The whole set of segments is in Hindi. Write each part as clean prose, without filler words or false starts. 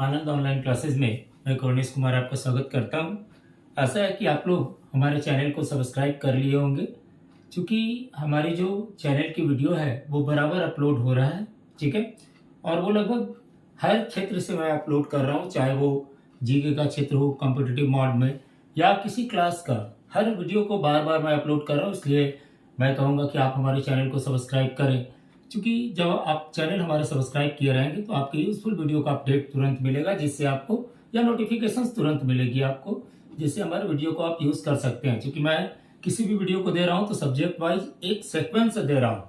आनंद ऑनलाइन क्लासेस में मैं करुणेश कुमार आपका स्वागत करता हूं। आशा है कि आप लोग हमारे चैनल को सब्सक्राइब कर लिए होंगे, क्योंकि हमारी जो चैनल की वीडियो है वो बराबर अपलोड हो रहा है। ठीक है, और वो लगभग हर क्षेत्र से मैं अपलोड कर रहा हूं, चाहे वो जीके का क्षेत्र हो, कॉम्पिटिटिव मोड में, या किसी क्लास का। हर वीडियो को बार बार मैं अपलोड कर रहा हूँ, इसलिए मैं कहूँगा कि आप हमारे चैनल को सब्सक्राइब करें, क्योंकि जब आप चैनल हमारे सब्सक्राइब किए रहेंगे तो आपके यूजफुल वीडियो का अपडेट तुरंत मिलेगा, जिससे आपको, या नोटिफिकेशन तुरंत मिलेगी आपको, जिससे हमारे वीडियो को आप यूज कर सकते हैं। क्योंकि मैं किसी भी वीडियो को दे रहा हूं तो सब्जेक्ट वाइज एक सेक्वेंस से दे रहा हूं,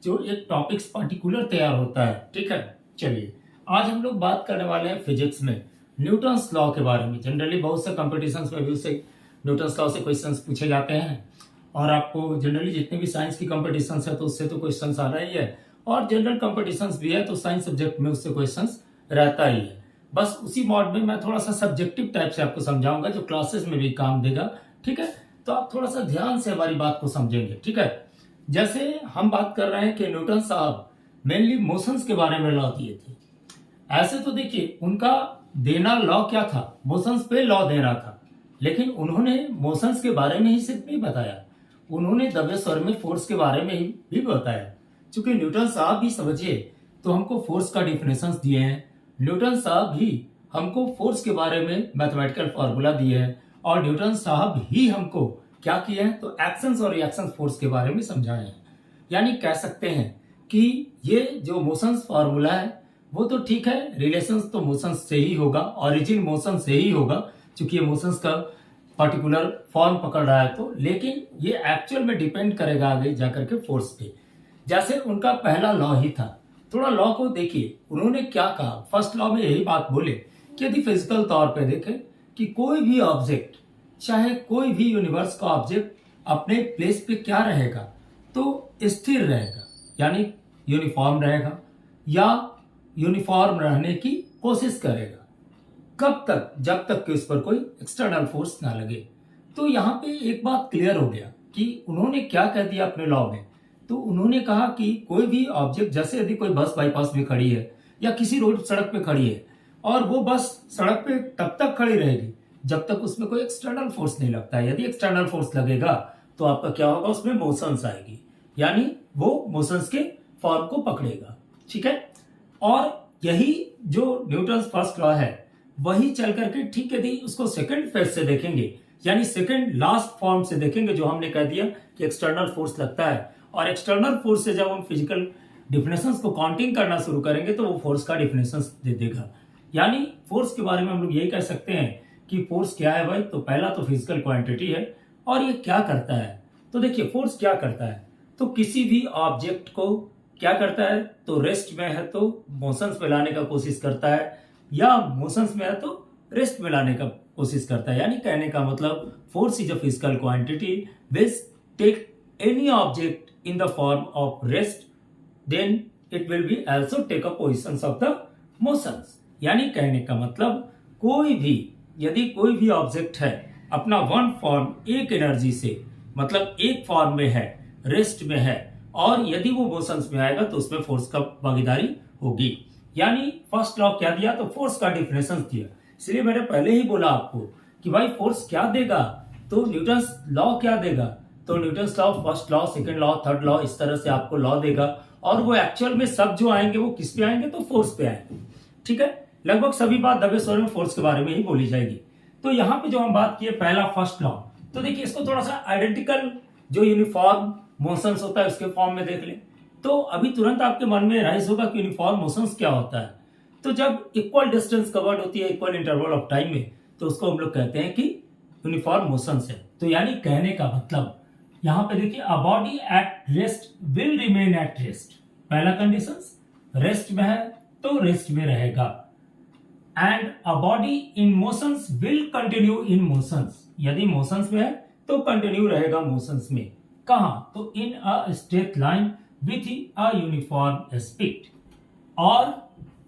जो एक टॉपिक्स पर्टिकुलर तैयार होता है। ठीक है, चलिए आज हम लोग बात करने वाले हैं फिजिक्स में न्यूटन्स लॉ के बारे में। जनरली बहुत से कॉम्पिटिशन्स में भी उससे न्यूटन्स लॉ से क्वेश्चंस पूछे जाते हैं, और आपको जनरली जितने भी साइंस की कॉम्पिटिशन्स है तो उससे तो क्वेश्चंस आ रहा ही है, और जनरल कॉम्पिटिशन्स भी है तो साइंस सब्जेक्ट में उससे क्वेश्चंस रहता ही है। बस उसी मॉड में मैं थोड़ा सा सब्जेक्टिव टाइप से आपको समझाऊंगा, जो क्लासेस में भी काम देगा। ठीक है, तो आप थोड़ा सा ध्यान से हमारी बात को समझेंगे। ठीक है, जैसे हम बात कर रहे हैं कि न्यूटन साहब मेनली मोशंस के बारे में लॉ दिए थे। ऐसे तो देखिए उनका देना लॉ क्या था, मोशंस पे लॉ देना था, लेकिन उन्होंने मोशंस के बारे में ही सिर्फ नहीं बताया, उन्होंने दबे स्वर में फोर्स के बारे में ही भी बताया। चूंकि न्यूटन साहब भी समझिए तो हमको फोर्स का डिफिनेशंस दिए हैं, न्यूटन साहब भी हमको फोर्स के बारे में मैथमेटिकल फॉर्मूला दिए हैं, और न्यूटन साहब ही हमको क्या किए हैं तो एक्शंस और रिएक्शंस फोर्स के बारे में समझाए हैं। यानी कह सकते हैं कि ये जो मोशंस फॉर्मूला है वो तो ठीक है, रिलेशंस तो मोशंस से ही होगा, ओरिजिन मोशन से ही होगा, क्योंकि ये मोशंस का पर्टिकुलर फॉर्म पकड़ रहा है तो, लेकिन ये एक्चुअल में डिपेंड करेगा आगे जाकर के फोर्स पे। जैसे उनका पहला लॉ ही था, थोड़ा लॉ को देखिए उन्होंने क्या कहा। फर्स्ट लॉ में यही बात बोले कि यदि फिजिकल तौर पे देखें कि कोई भी ऑब्जेक्ट, चाहे कोई भी यूनिवर्स का ऑब्जेक्ट अपने प्लेस पे क्या रहेगा तो स्थिर रहेगा, यानी यूनिफॉर्म रहेगा, या यूनिफॉर्म रहने की कोशिश करेगा। कब तक? जब तक कि उस पर कोई एक्सटर्नल फोर्स ना लगे। तो यहाँ पे एक बात क्लियर हो गया कि उन्होंने क्या कह दिया अपने लॉ में। तो उन्होंने कहा कि कोई भी ऑब्जेक्ट, जैसे यदि कोई बस बाईपास में खड़ी है या किसी रोड सड़क पे खड़ी है, और वो बस सड़क पे तब तक खड़ी रहेगी जब तक उसमें कोई एक्सटर्नल फोर्स नहीं लगता है। यदि एक्सटर्नल फोर्स लगेगा तो आपका क्या होगा, उसमें मोशंस आएगी, यानी वो मोशंस के फॉर्म को पकड़ेगा। ठीक है, और यही जो न्यूटन्स फर्स्ट लॉ है वही चल करके, ठीक, यदि उसको सेकंड फेज से देखेंगे, यानी सेकंड लास्ट फॉर्म से देखेंगे, जो हमने कह दिया कि एक्सटर्नल फोर्स लगता है, और एक्सटर्नल फोर्स से जब हम फिजिकल डिफिनेशंस को काउंटिंग करना शुरू करेंगे तो वो फोर्स का डिफिनेशंस दे देगा। यानी फोर्स के बारे में हम लोग यही कह सकते हैं कि फोर्स क्या है भाई, तो पहला तो फिजिकल क्वांटिटी है, और ये क्या करता है। तो देखिए फोर्स क्या करता है, तो किसी भी ऑब्जेक्ट को क्या करता है, तो रेस्ट में है तो मोशंस में लाने का कोशिश करता है, या मोशंस में है तो रेस्ट में लाने का कोशिश करता है। यानी कहने का मतलब force is a physical quantity which take any object in the form of rest, then it will be also take a positions of the motions। यानी कहने का मतलब कोई भी, यदि कोई भी ऑब्जेक्ट है अपना वन फॉर्म एक एनर्जी से, मतलब एक फॉर्म में है, रेस्ट में है, और यदि वो मोशंस में आएगा तो उसमें फोर्स का भागीदारी होगी। यानी फर्स्ट लॉ क्या दिया, तो फोर्स का डिफिनेशन दिया। इसलिए मैंने पहले ही बोला आपको कि भाई फोर्स क्या देगा, तो न्यूटन्स लॉ क्या देगा, तो Newton's law, first law, second law, third law, इस तरह से आपको लॉ देगा, और वो एक्चुअल में सब जो आएंगे वो किस पे आएंगे, तो फोर्स पे आएंगे। ठीक है, लगभग सभी बात दबे स्वर में फोर्स के बारे में ही बोली जाएगी। तो यहाँ पे जो हम बात किए पहला फर्स्ट लॉ, तो देखिए इसको थोड़ा सा आइडेंटिकल जो यूनिफॉर्म मोशंस होता है उसके फॉर्म में देख लें, तो अभी तुरंत आपके मन में राइज होगा कि यूनिफॉर्म मोशंस क्या होता है। तो जब इक्वल डिस्टेंस कवर्ड होती है इक्वल इंटरवल ऑफ टाइम में, तो उसको हम लोग कहते हैं कि यूनिफॉर्म मोशंस है। तो यानी कहने का मतलब यहां पे देखिए, a body at rest will remain at rest. पहला कंडीशन, रेस्ट में है तो रेस्ट में रहेगा, and a body in motions will continue in motions. यदि मोशंस में है तो कंटिन्यू रहेगा मोशंस में। कहां, तो in a straight line with a uniform speed, और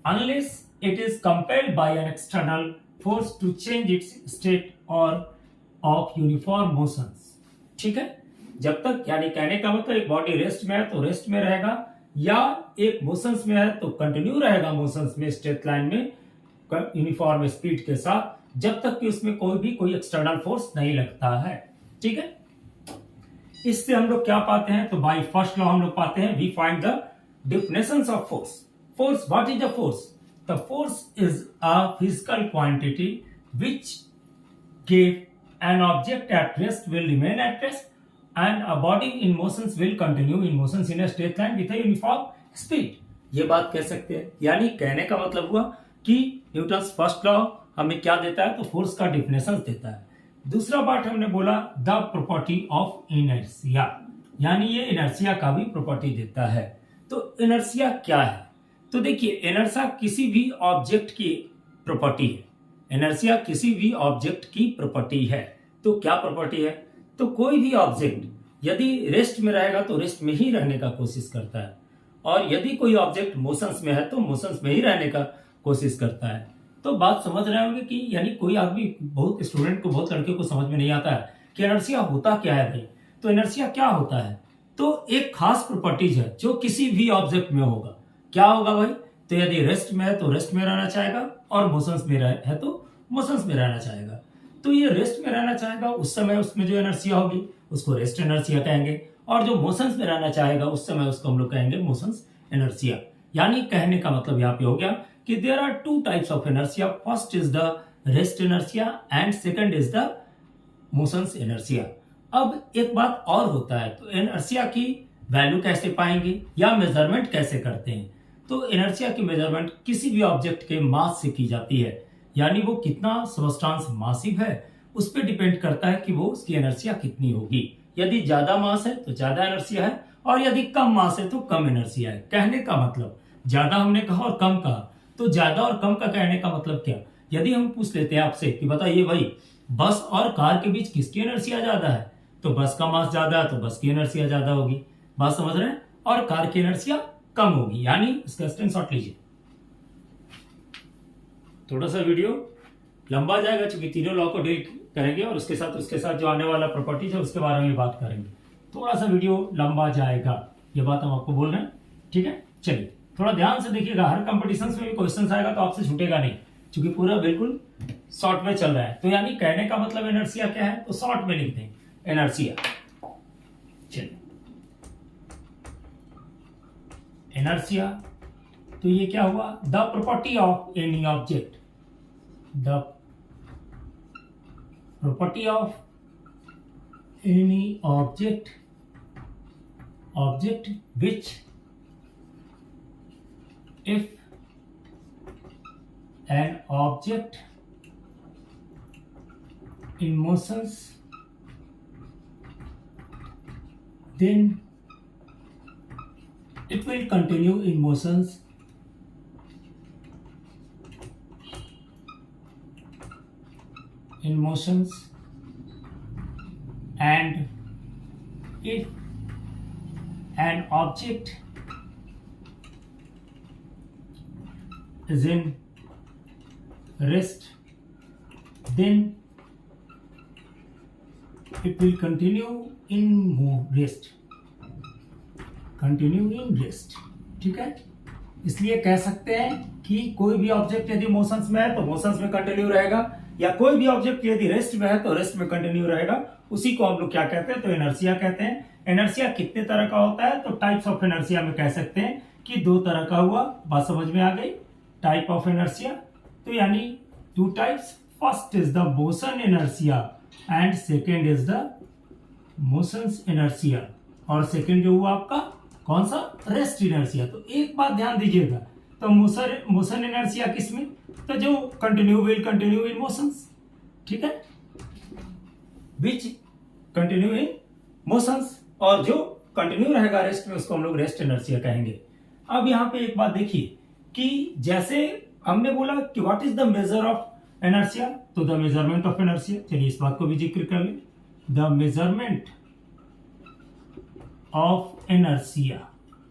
unless it is compelled by an external force to change its state or of uniform motions. ठीक है, जब तक, यानी कहने का मतलब एक बॉडी रेस्ट में है तो रेस्ट में रहेगा, या एक मोशंस में है तो कंटिन्यू रहेगा मोशंस में, स्ट्रेट लाइन में यूनिफॉर्म स्पीड के साथ, जब तक कि उसमें कोई एक्सटर्नल फोर्स नहीं लगता है। ठीक है, इससे हम लोग क्या पाते हैं, तो बाय फर्स्ट लॉ हम लोग पाते हैं, we find the definitions of force. Force, what is the force? The force is a physical quantity which give an object at rest will remain at rest and a body in motions will continue in motions in a straight line with a uniform speed। ये बात कह सकते हैं, यानी कहने का मतलब हुआ कि न्यूटन्स फर्स्ट लॉ हमें क्या देता है, तो फोर्स का डिफिनेशन देता है। दूसरा पार्ट हमने बोला द प्रॉपर्टी ऑफ इनर्शिया, यानी ये इनर्शिया का भी प्रॉपर्टी देता है। तो इनर्शिया क्या है? तो देखिए, इनर्शिया किसी भी ऑब्जेक्ट की प्रॉपर्टी है। इनर्शिया किसी भी ऑब्जेक्ट की प्रॉपर्टी है। तो क्या प्रॉपर्टी है? तो कोई भी ऑब्जेक्ट यदि रेस्ट में रहेगा तो रेस्ट में ही रहने का कोशिश करता है, और यदि कोई ऑब्जेक्ट मोशंस में है तो मोशंस में ही रहने का कोशिश करता है। तो बात समझ रहे होंगे कि यानी कोई आदमी, बहुत स्टूडेंट को, बहुत लड़के को समझ में नहीं आता है कि इनर्शिया होता क्या है भाई। तो इनर्शिया क्या होता है? तो एक खास प्रॉपर्टीज है जो किसी भी ऑब्जेक्ट में होगा। क्या होगा भाई? तो यदि रेस्ट में है तो रेस्ट में रहना चाहेगा, और मोशंस में है तो मोशंस में रहना चाहेगा। तो ये रेस्ट में रहना चाहेगा, उस समय उसमें जो एनर्शिया होगी उसको रेस्ट एनर्शिया कहेंगे, और जो मोशंस में रहना चाहेगा उस समय उसको हम लोग कहेंगे मोशंस एनर्शिया। यानी कहने का मतलब यहाँ पे हो गया कि there are two types of inertia. First is the rest inertia and second is the motions inertia. अब एक बात और होता है, तो एनर्शिया की वैल्यू कैसे पाएंगे या मेजरमेंट कैसे करते हैं? तो एनर्शिया की मेजरमेंट किसी भी ऑब्जेक्ट के मास से की जाती है, यानी वो कितना सबस्टांस मासिव है उस पर डिपेंड करता है कि वो उसकी एनर्शिया कितनी होगी। यदि ज्यादा मास है तो ज्यादा एनर्शिया है, और यदि कम मास है तो कम एनर्शिया है। कहने का मतलब, ज्यादा हमने कहा और कम कहा, तो ज्यादा और कम का कहने का मतलब क्या? यदि हम पूछ लेते हैं आपसे कि बताइए भाई, बस और कार के बीच किसकी एनर्शिया ज्यादा है, तो बस का मास ज्यादा है तो बस की एनर्शिया ज्यादा होगी। बात समझ रहे हैं? और कार की एनर्शिया कम होगी, यानी इसका स्क्रीनशॉट लीजिए। थोड़ा सा वीडियो लंबा जाएगा क्योंकि तीनों लॉ को डील करेंगे, और उसके साथ जो आने वाला प्रॉपर्टीज है उसके बारे में बात करेंगे। थोड़ा सा वीडियो लंबा जाएगा, ये बात हम आपको बोल रहे हैं। ठीक है, चलिए थोड़ा ध्यान से देखिएगा। हर कंपटीशन में भी क्वेश्चन आएगा तो आपसे छूटेगा नहीं, क्योंकि पूरा बिल्कुल शॉर्ट में चल रहा है। तो यानी कहने का मतलब एनर्शिया क्या है, तो शॉर्ट में लिखते हैं एनर्शिया। चलिए, एनर्शिया, तो ये क्या हुआ? The property of any object, the property of any object which if an object in motions then it will continue in motions and if an object is in rest then it will continue in rest, ठीक है। इसलिए कह सकते हैं कि कोई भी ऑब्जेक्ट यदि मोशंस में है तो मोशंस में कंटिन्यू रहेगा, या कोई भी ऑब्जेक्ट यदि रेस्ट में है तो रेस्ट में कंटिन्यू रहेगा। उसी को हम लोग क्या कहते हैं, तो एनर्शिया कहते हैं। एनर्शिया कितने तरह का होता है, तो टाइप्स ऑफ एनर्शिया में कह सकते हैं कि दो तरह का हुआ। बात समझ में आ गई? टाइप ऑफ एनर्शिया, तो यानी two types. First is the motion inertia and second is the motions inertia, और सेकेंड जो हुआ आपका कौन सा, रेस्ट इनर्शिया। तो एक बात ध्यान दीजिएगा, तो मोशन इनर्शिया किसमें, तो जो विल कंटिन्यू इन मोशंस, ठीक है, विच कंटिन्यू इन मोशंस, और जो कंटिन्यू रहेगा रेस्ट में उसको हम लोग रेस्ट इनर्शिया कहेंगे। अब यहाँ पे एक बात देखिए कि जैसे हमने बोला कि what is the measure of inertia, तो द मेजरमेंट ऑफ इनर्शिया। चलिए इस बात को भी जिक्र कर ले, द मेजरमेंट ऑफ इनर्शिया।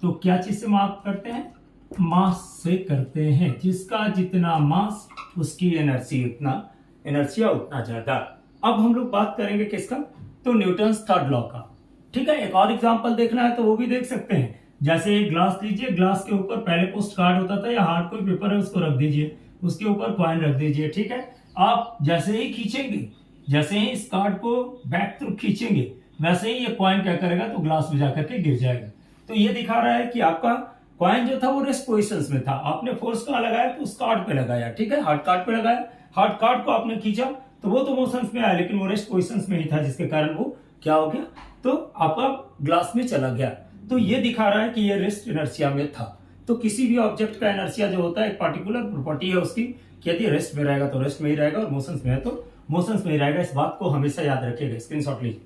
तो क्या चीज से माप करते हैं, मास से करते हैं। जिसका जितना मास उसकी एनर्शिया उतना ज्यादा। अब हम लोग बात करेंगे किसका, तो न्यूटन्स थर्ड लॉ का। ठीक है, एक और एग्जांपल देखना है तो वो भी देख सकते हैं। जैसे एक ग्लास लीजिए, ग्लास के ऊपर पहले पोस्ट कार्ड होता था या हार्ड कोई पेपर है उसको रख दीजिए, उसके ऊपर कॉइन रख दीजिए। ठीक है, आप जैसे ही खींचेंगे, जैसे ही इस कार्ड को बैक थ्रू खींचेंगे, वैसे ही ये कॉइन क्या करेगा, तो ग्लास में जाकर के गिर जाएगा। तो ये दिखा रहा है कि आपका कॉइन जो था वो रेस्ट पोजिशन में था, आपने फोर्स कहाँ लगाया, तो उस कार्ड पे लगाया। ठीक है, हार्ड कार्ड पे लगाया, हार्ड कार्ड को आपने खींचा तो वो तो मोशन में आया, लेकिन वो रेस्ट पोजिशन में ही था, जिसके कारण वो क्या हो गया, तो आपका ग्लास में चला गया। तो ये दिखा रहा है कि ये रेस्ट इनर्शिया में था। तो किसी भी ऑब्जेक्ट का इनर्शिया जो होता है एक पार्टिकुलर प्रॉपर्टी है उसकी, कि यदि रेस्ट में रहेगा तो रेस्ट में ही रहेगा, और मोशन में है तो मोशन में ही रहेगा। इस बात को हमेशा याद रखिएगा, स्क्रीनशॉट लीजिए।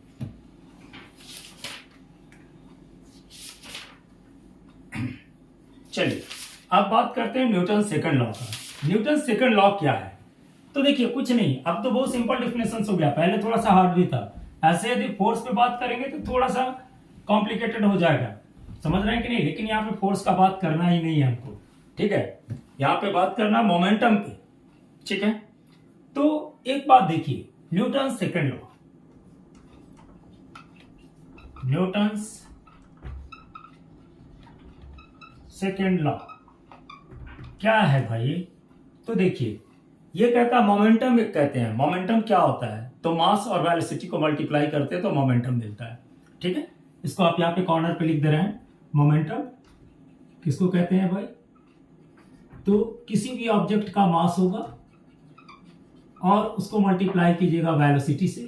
चलिए अब बात करते हैं न्यूटन सेकंड लॉ का। न्यूटन सेकंड लॉ क्या है, तो देखिए कुछ नहीं, अब तो बहुत सिंपल डेफिनेशन हो गया, पहले थोड़ा सा हार्ड भी था। ऐसे यदि फोर्स पे बात करेंगे तो थोड़ा सा कॉम्प्लिकेटेड हो जाएगा, समझ रहे हैं कि नहीं, लेकिन यहाँ पे फोर्स का बात करना ही नहीं है हमको। ठीक है, यहाँ पे बात करना मोमेंटम पे। ठीक है, तो एक बात देखिए, Newton second law, Newton second law क्या है भाई, तो देखिए ये कहता है मोमेंटम, एक कहते हैं मोमेंटम क्या होता है, तो मास और वेलोसिटी को मल्टीप्लाई करते हैं तो मोमेंटम मिलता है। ठीक है, इसको आप यहाँ पे कॉर्नर पे लिख दे रहे हैं, मोमेंटम किसको कहते हैं भाई, तो किसी भी ऑब्जेक्ट का मास होगा और उसको मल्टीप्लाई कीजिएगा वेलोसिटी से,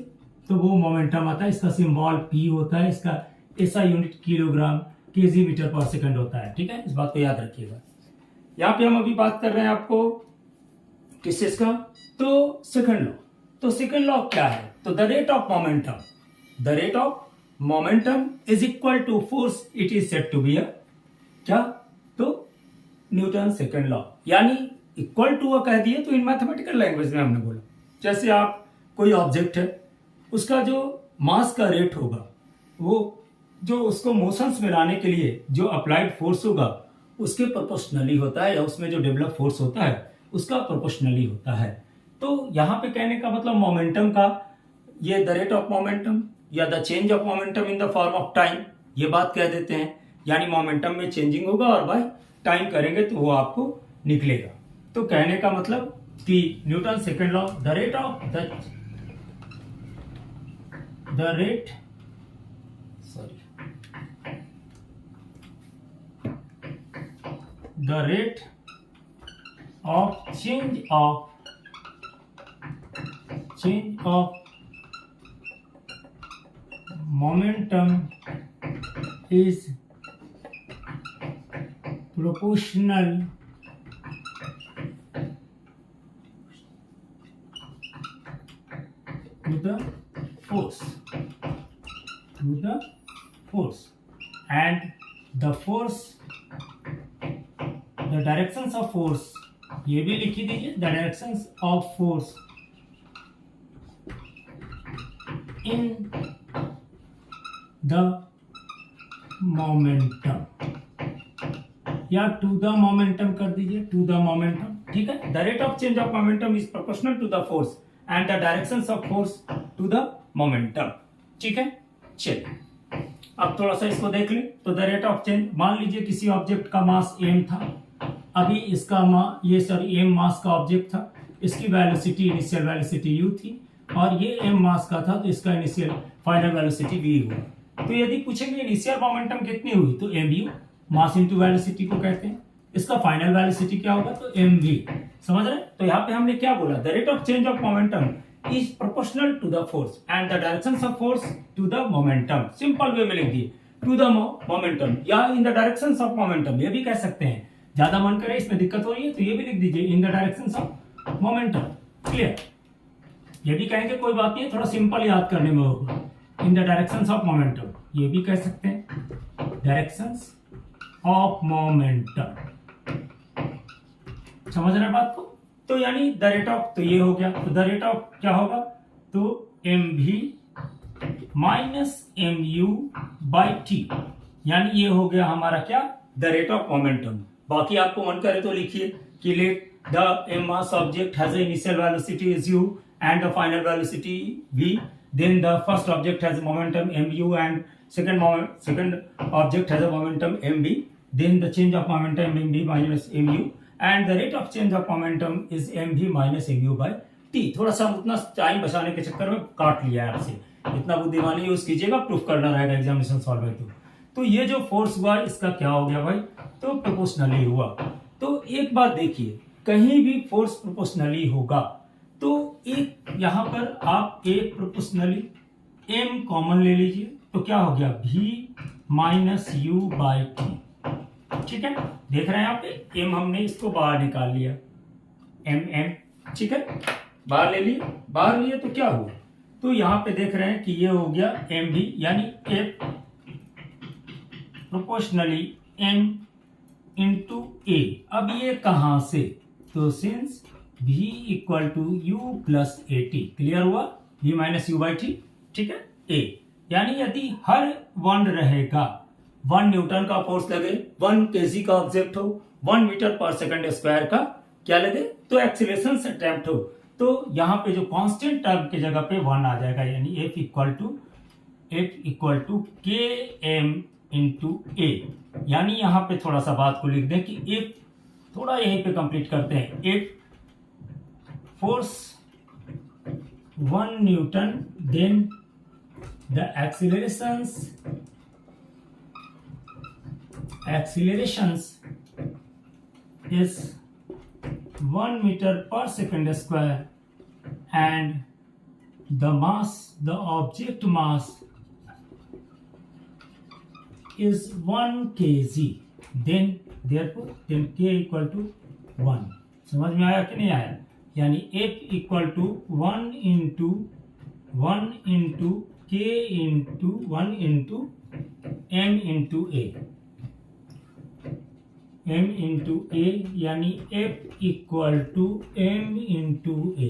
तो वो मोमेंटम आता है। इसका सिंबल पी होता है, इसका ऐसा यूनिट किलोग्राम केजी मीटर पर सेकंड होता है। ठीक है, इस बात को याद रखिएगा। यहाँ पे हम अभी बात कर रहे हैं आपको किस चीज का, तो सेकंड लॉ। तो सेकंड लॉ क्या है, तो the rate of momentum, the rate of momentum is equal to force it is said to be a क्या, तो न्यूटन सेकंड लॉ, यानी इक्वल टू कह दिए तो इन मैथमेटिकल लैंग्वेज में हमने बोला, जैसे आप कोई ऑब्जेक्ट है, उसका जो मास का रेट होगा, वो जो उसको मोशंस में लाने के लिए जो अप्लाइड फोर्स होगा उसके प्रोपोर्शनली होता है, या उसमें जो डेवलप फोर्स होता है उसका प्रोपोर्शनली होता है। तो यहाँ पे कहने का मतलब मोमेंटम का, ये द रेट ऑफ मोमेंटम या the change of momentum in the form of time, ये बात कह देते हैं, यानी मोमेंटम में चेंजिंग होगा और बाय टाइम करेंगे तो वो आपको निकलेगा। तो कहने का मतलब कि Newton second law, the rate of the rate the rate of change of momentum is proportional to the force, and the force, the directions of force, ये भी लिखी दीजिए, the directions of force in the momentum, या to the momentum कर दीजिए, to the momentum। ठीक है, the rate of change of momentum is proportional to the force and the directions of force to the momentum। ठीक है, चलिए अब थोड़ा सा इसको देख लें। तो द रेट ऑफ चेंज, मान लीजिए किसी ऑब्जेक्ट का मास m था, अभी इसका m मास का ऑब्जेक्ट था, इसकी वेलोसिटी, इनिशियल वेलोसिटी u थी, और ये m मास का था, तो इसका इनिशियल फाइनल वेलोसिटी v हुआ। तो यदि पूछेंगे इनिशियल मोमेंटम कितनी हुई, तो mu, मास इनटू वेलोसिटी को कहते हैं। इसका फाइनल वेलोसिटी क्या होगा, तो mv। समझ रहे हैं, तो यहाँ पे हमने क्या बोला, the rate of change of momentum is proportional to the force and the directions of force to the momentum। Simple way में लिख दिए, to the momentum या in the directions of momentum, ये भी कह सकते हैं। ज्यादा मन करे, इसमें दिक्कत हो रही है तो ये भी लिख दीजिए, in the directions of momentum। Clear, ये भी कहेंगे कोई बात नहीं, थोड़ा सिंपल याद करने में होगा। in the directions of momentum, ये भी कह सकते हैं, directions of momentum। समझ रहे हैं बात को, तो यानी द रेट ऑफ, तो ये हो गया, तो द रेट ऑफ क्या होगा, तो mv minus mu by T, यानी ये हो गया हमारा क्या, द रेट ऑफ मोमेंटम। बाकी आपको मन करे तो लिखिए कि let the m mass object has a initial velocity is u and the final velocity v, then the first object has a momentum mu and second object has a momentum mv, then the change of momentum mv minus mu, and the rate of change of momentum is m v minus m u by t. थोड़ा सा उतना टाइम बचाने के चक्कर में काट लिया है आपसे, इतना बुद्धिमानी यूज कीजिएगा, प्रूफ करना रहेगा एग्जामिनेशन सॉल्व में। तो ये जो फोर्स हुआ इसका क्या हो गया भाई, तो प्रोपोर्शनली हुआ। तो एक बात देखिए, कहीं भी फोर्स प्रोपोर्शनली होगा तो एक यहां पर आप एक प्रोपोर्शनली एम कॉमन ले लीजिए, तो क्या हो गया v minus u by t. ठीक है, देख रहे हैं आप, एम हमने इसको बाहर निकाल लिया, एम एम, ठीक है, बाहर ले लिए, बाहर लिए तो क्या हुआ, तो यहां पे देख रहे हैं कि ये हो गया एम भी, यानी f proportionally m into a. अब ये कहां से, तो since v equal to u plus a t, clear हुआ, v minus u by t, ठीक है, a, यानी यदि हर 1 रहेगा, 1 न्यूटन का फोर्स लगे, 1 केजी का ऑब्जेक्ट हो, 1 मीटर पर सेकंड स्क्वायर का क्या लगे, तो एक्सीलरेशन से अटेम्प्ट हो, तो यहां पे जो कांस्टेंट टर्म की जगह पे 1 आ जाएगा, यानी f इक्वल टू के एम इंटू ए। यानी यहां पे थोड़ा सा बात को लिख दें कि f, थोड़ा यहीं पे कंप्लीट करते हैं, f force 1 newton, then the accelerations is 1 meter per second square and the object mass is 1 kg, then k equal to 1। समझ में आया कि नहीं आया, यानी f equal to 1 into k into 1 into m into a, यानी f equal to m into a।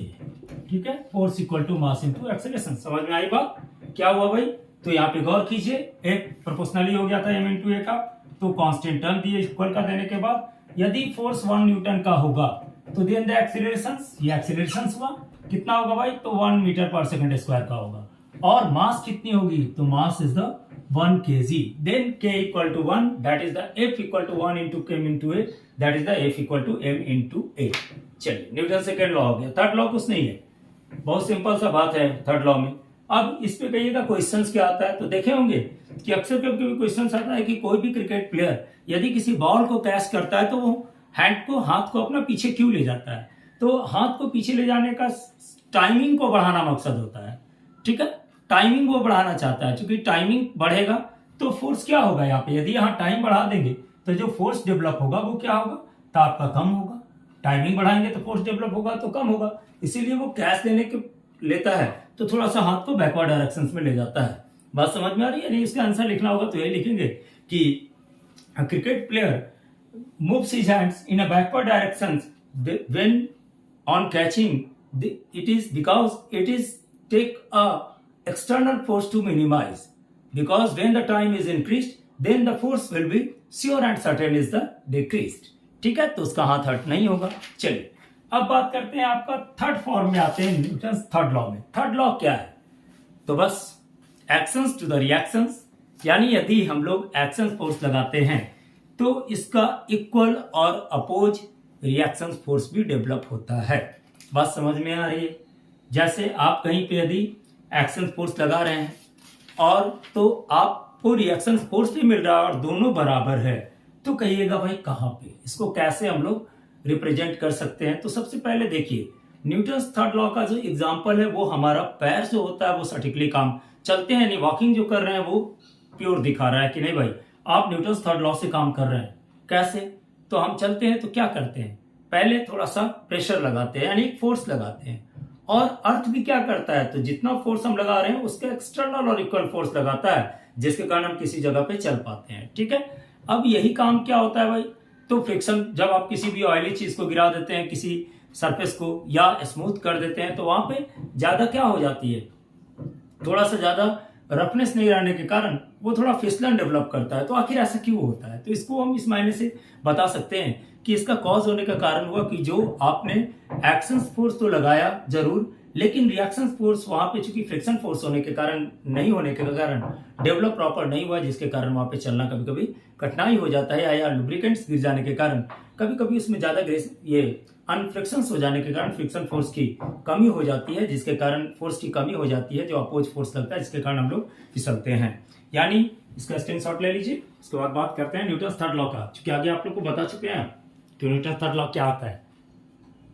ठीक है, force equal to mass into acceleration. समझ में आई बात, क्या हुआ भाई, तो यहाँ पे गौर कीजिए, f प्रोपोर्शनली हो गया था m इंटू a का, तो कांस्टेंट टर्म दिए इक्वल का देने के बाद, यदि फोर्स 1 न्यूटन का होगा तो देन द एक्सीलरेशन, ये एक्सीलरेशन हुआ, कितना होगा भाई, तो 1 मीटर पर सेकंड स्क्वायर का होगा, और मास कितनी होगी, तो mass is the 1 kg, then k equal to 1, that is the f equal to 1 into k into a, that is the f equal to m into a। चलिए, न्यूटन सेकंड लॉ हो गया, थर्ड लॉ कुछ नहीं है, बहुत सिंपल सा बात है थर्ड लॉ में। अब इस पे कहिएगा क्वेश्चंस क्या आता है, तो देखे होंगे कि अक्सर कभी क्वेश्चन आता है कि कोई भी क्रिकेट प्लेयर यदि किसी बॉल को कैच करता है तो वो हाथ को अपना पीछे क्यों ले जाता है, तो हाथ को पीछे ले जाने का टाइमिंग को बढ़ाना मकसद होता है। ठीक है, टाइमिंग वो बढ़ाना चाहता है, क्योंकि टाइमिंग बढ़ेगा तो फोर्स क्या होगा, यहाँ पे यदि यहाँ टाइम बढ़ा देंगे तो जो फोर्स डेवलप होगा वो क्या होगा, तो आपका कम होगा, टाइमिंग बढ़ाएंगे तो फोर्स डेवलप होगा तो कम होगा, इसीलिए वो कैच लेने के लेता है तो थोड़ा सा हाथ को बैकवर्ड डायरेक्शन में ले जाता है। बात समझ में आ रही है, यानी इसका आंसर लिखना होगा तो ये लिखेंगे कि cricket player moves his hands in a backward direction when on catching, it is because it is take a external force to minimize, because when the time is increased then the force will be sure and certain is the decreased। ठीक है, तो उसका हाथ हट नहीं होगा। चलिए अब बात करते हैं, आपका थर्ड फॉर्म में आते हैं न्यूटन थर्ड लॉ में। थर्ड लॉ क्या है, तो बस एक्शंस टू द रिएक्शंस, यानी यदि हम लोग एक्शन फोर्स लगाते हैं तो इसका इक्वल और अपोज रिएक्शन फोर्स भी डेवलप होता है। बात समझ में आ रही है, जैसे आप कहीं पे यदि एक्शन फोर्स लगा रहे हैं और तो आपको रिएक्शन फोर्स भी मिल रहा है और दोनों बराबर है, तो कहिएगा भाई कहां पे, इसको कैसे हम लोग रिप्रेजेंट कर सकते हैं। तो सबसे पहले देखिए, न्यूटन थर्ड लॉ का जो एग्जांपल है वो हमारा पैर जो होता है वो सटिकली काम चलते हैं, यानी वॉकिंग जो कर रहे हैं वो प्योर दिखा रहा है कि नहीं भाई आप न्यूटन थर्ड लॉ से काम कर रहे हैं। कैसे, तो हम चलते हैं तो क्या करते हैं, पहले थोड़ा सा प्रेशर लगाते हैं, यानी फोर्स लगाते हैं, और अर्थ भी क्या करता है, तो जितना फोर्स हम लगा रहे हैं उसके एक्सटर्नल और इक्वल फोर्स लगाता है, जिसके कारण हम किसी जगह पे चल पाते हैं। ठीक है, अब यही काम क्या होता है भाई, तो फ्रिक्शन, जब आप किसी भी ऑयली चीज को गिरा देते हैं किसी सरफेस को या स्मूथ कर देते हैं तो वहां पे ज्यादा क्या हो जाती है, थोड़ा सा ज्यादा रफनेस नहीं रहने के कारण वो थोड़ा फिसलन डेवलप करता है। तो आखिर ऐसा क्यों होता है, तो इसको हम इस मायने से बता सकते हैं कि इसका कॉज होने का कारण हुआ कि जो आपने एक्शन फोर्स तो लगाया जरूर, लेकिन रिएक्शन फोर्स वहां पे चूंकि फ्रिक्शन फोर्स होने के कारण नहीं होने के कारण डेवलप प्रॉपर नहीं हुआ, जिसके कारण वहां पे चलना कभी कभी कठिनाई हो जाता है, या लुब्रिकेंट्स गिर जाने के कारण कभी कभी उसमें ज्यादा ये अनफ्रिक्शन हो जाने के कारण फ्रिक्शन फोर्स की कमी हो जाती है, जिसके कारण फोर्स की कमी हो जाती है जो अपोज फोर्स लगता है, जिसके कारण हम लोग फिसलते हैं। यानी इसका स्क्रीनशॉट ले लीजिए। इसके बाद बात करते हैं न्यूटन थर्ड लॉ का, क्योंकि आगे आप लोग को बता चुके हैं कि न्यूटन थर्ड लॉ क्या आता है।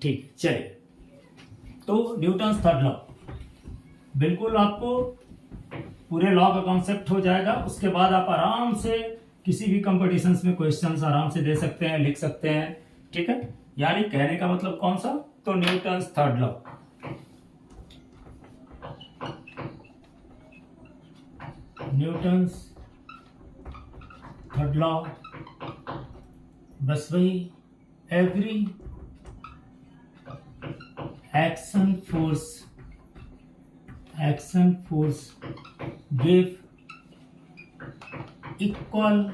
ठीक, चलिए तो न्यूटन थर्ड लॉ बिल्कुल आपको पूरे लॉ का कॉन्सेप्ट हो जाएगा। उसके बाद आप आराम से किसी भी कंपटीशंस में क्वेश्चंस आराम से दे सकते हैं, लिख सकते हैं। ठीक है, यानी कहने का मतलब कौन सा, तो Newton third law. Newton third law बस वही, every action force give equal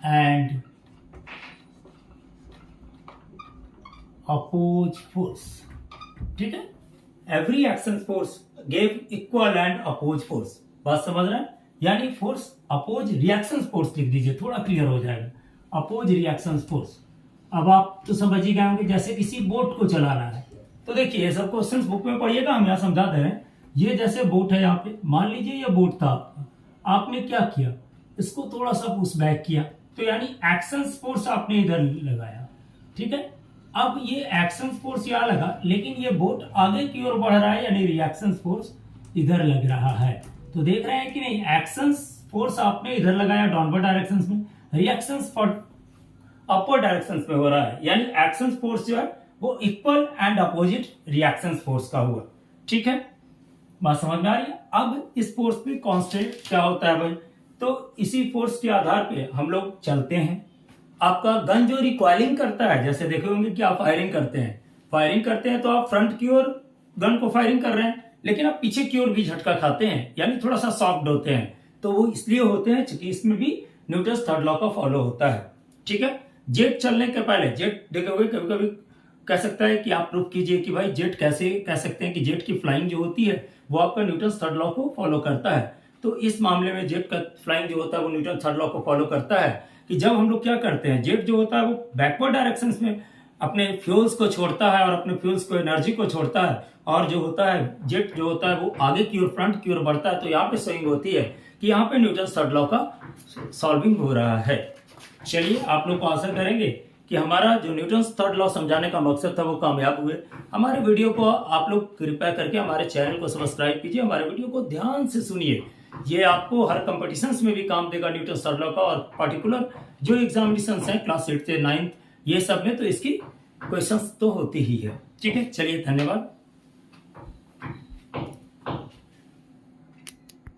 and oppose force. ठीक है, every action force give equal and oppose force. बात समझ रहे हैं, यानी फोर्स अपोज रिएक्शन फोर्स लिख दीजिए, थोड़ा क्लियर हो जाएगा। Oppose reaction force. अब आप तो समझ ही गए होंगे, जैसे किसी बोट को चलाना है तो देखिए ये सब क्वेश्चंस बुक में पढ़िएगा, हम यहाँ समझा दे रहे हैं। ये जैसे बोट है, यहाँ पे मान लीजिए ये बोट था आपका, आपने क्या किया, इसको थोड़ा सा पुश बैक किया, तो यानी एक्शन फोर्स आपने इधर लगाया। ठीक है, अब ये एक्शन फोर्स यहाँ लगा, लेकिन ये बोट आगे की ओर बढ़ रहा है, यानी रिएक्शन फोर्स इधर लग रहा है। तो देख रहे हैं कि नहीं, एक्शन फोर्स आपने इधर लगाया डाउनवर्ड डायरेक्शन में, रिएक्शन अपर डायरेक्शन में हो रहा है, यानी एक्शन फोर्स जो है वो equal and opposite reaction force का हुआ। ठीक है, बात समझ में आ रही है। अब इस फोर्स पे कांस्टेंट क्या होता है भाई, तो इसी फोर्स के आधार पे हम लोग चलते हैं। आपका गन जो रिकॉइलिंग करता है, जैसे देखे होंगे कि आप फायरिंग करते हैं तो आप फ्रंट की ओर गन को फायरिंग कर रहे हैं, लेकिन आप पीछे की ओर भी झटका खाते हैं, यानी थोड़ा सा सॉफ्ट होते हैं। तो वो इसलिए होते हैं क्योंकि इसमें भी न्यूटन थर्ड लॉ का फॉलो होता है। ठीक है, जेट चलने के पहले, जेट देखोगे कभी कभी कह सकता है कि आप प्रूफ कीजिए कि भाई जेट कैसे कह सकते हैं कि जेट की फ्लाइंग जो होती है वो आपका न्यूटन थर्ड लॉ को फॉलो करता है। तो इस मामले में जेट का फ्लाइंग जो होता है वो न्यूटन थर्ड लॉ को फॉलो करता है कि जब हम लोग क्या करते हैं, जेट जो होता है वो बैकवर्ड डायरेक्शन में अपने फ्यूल्स को छोड़ता है और अपने फ्यूल्स को एनर्जी को छोड़ता है, और जो होता है जेट जो होता है वो आगे की ओर फ्रंट की ओर बढ़ता है। तो यहाँ पे स्विंग होती है कि यहाँ पे न्यूटन थर्ड लॉ का सॉल्विंग हो रहा है। चलिए, आप लोग को आशा करेंगे कि हमारा जो न्यूटन थर्ड लॉ समझाने का मकसद था वो कामयाब हुए। हमारे वीडियो को आप लोग कृपया करके हमारे चैनल को सब्सक्राइब कीजिए, हमारे वीडियो को ध्यान से सुनिए, ये आपको हर कंपटीशंस में भी काम देगा न्यूटन थर्ड लॉ का। और पर्टिकुलर जो एग्जामिनेशंस हैं क्लास 8 से 9 ये सब में तो इसकी क्वेश्चंस तो होती ही है। ठीक है, चलिए धन्यवाद।